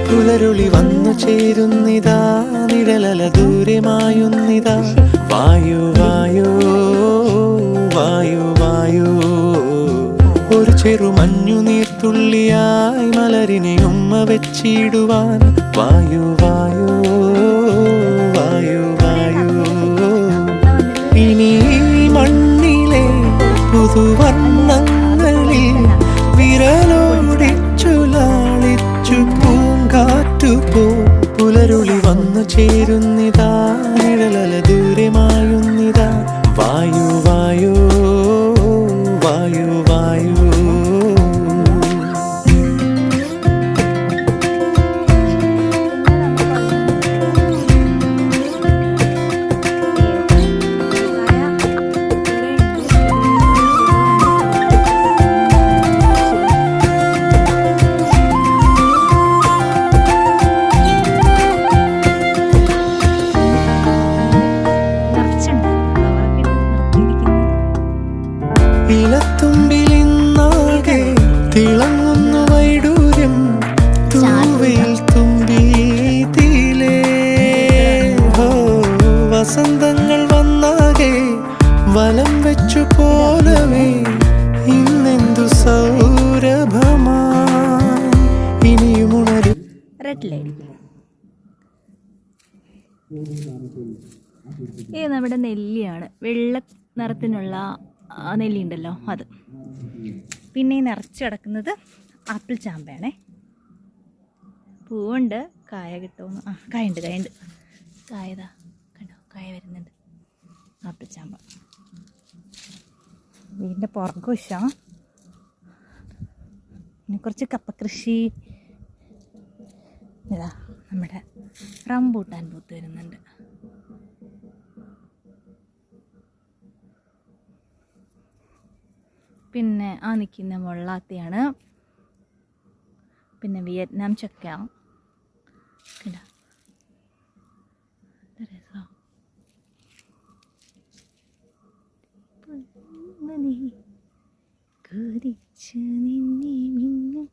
പുലരുളി വന്നു ചേരുന്നിതാ നിഴലല ദൂരെ മായുന്നിതാ വായു വായു വായു വായു ഒരു ചെറു മഞ്ഞു നീർത്തുള്ളിയായി മലരിനെ ഉമ്മ വെച്ചിടുവാൻ വായു വായു വായു വായു ഇനി മണ്ണിലെ പുതുവർണ്ണങ്ങളിൽ വിരലോടിച്ചു ലാളിച്ചു പൂങ്കാറ്റുപോ പുലരുളി വന്നു ചേരുന്നിതാ നിഴലല ദൂരെ മായുന്നിതാ വായു വായു വായു വായു ഇലത്തുമ്പിലിന്നാകെ തിളങ്ങുന്നു വൈഡൂര്യം തൂവയിൽ തുമ്പീതിലേ വസന്തങ്ങൾ വന്നാകെ വലം വെച്ചു പോലവേ ഇന്നെന്തു സൗരഭമാ ഇനിയുമുണരും. റെഡ് ലൈറ്റ് ഇത് നമ്മുടെ നെല്ലിയാണ്. വെള്ള നിറത്തിനുള്ള നെല്ലി ഉണ്ടല്ലോ അത്. പിന്നെ നിറച്ച് കിടക്കുന്നത് ആപ്പിൾ ചാമ്പയാണേ. പൂവുണ്ട്, കായ കിട്ടുമെന്ന്. കായുണ്ട് കായതാ കണ്ടോ, കായ വരുന്നുണ്ട്. ആപ്പിൾ ചാമ്പ വീടിൻ്റെ പുറകുവശം. പിന്നെ കുറച്ച് കപ്പ കൃഷി. ഇതാ നമ്മുടെ റംബൂട്ടാൻ പൂത്ത് വരുന്നുണ്ട്. പിന്നെ നിൽക്കുന്ന മുള്ളാത്തിയാണ്. പിന്നെ വിയറ്റ്നാം ചക്ക കണ്ടോ, കൊതിച്ച് നിന്നെ മിന്നും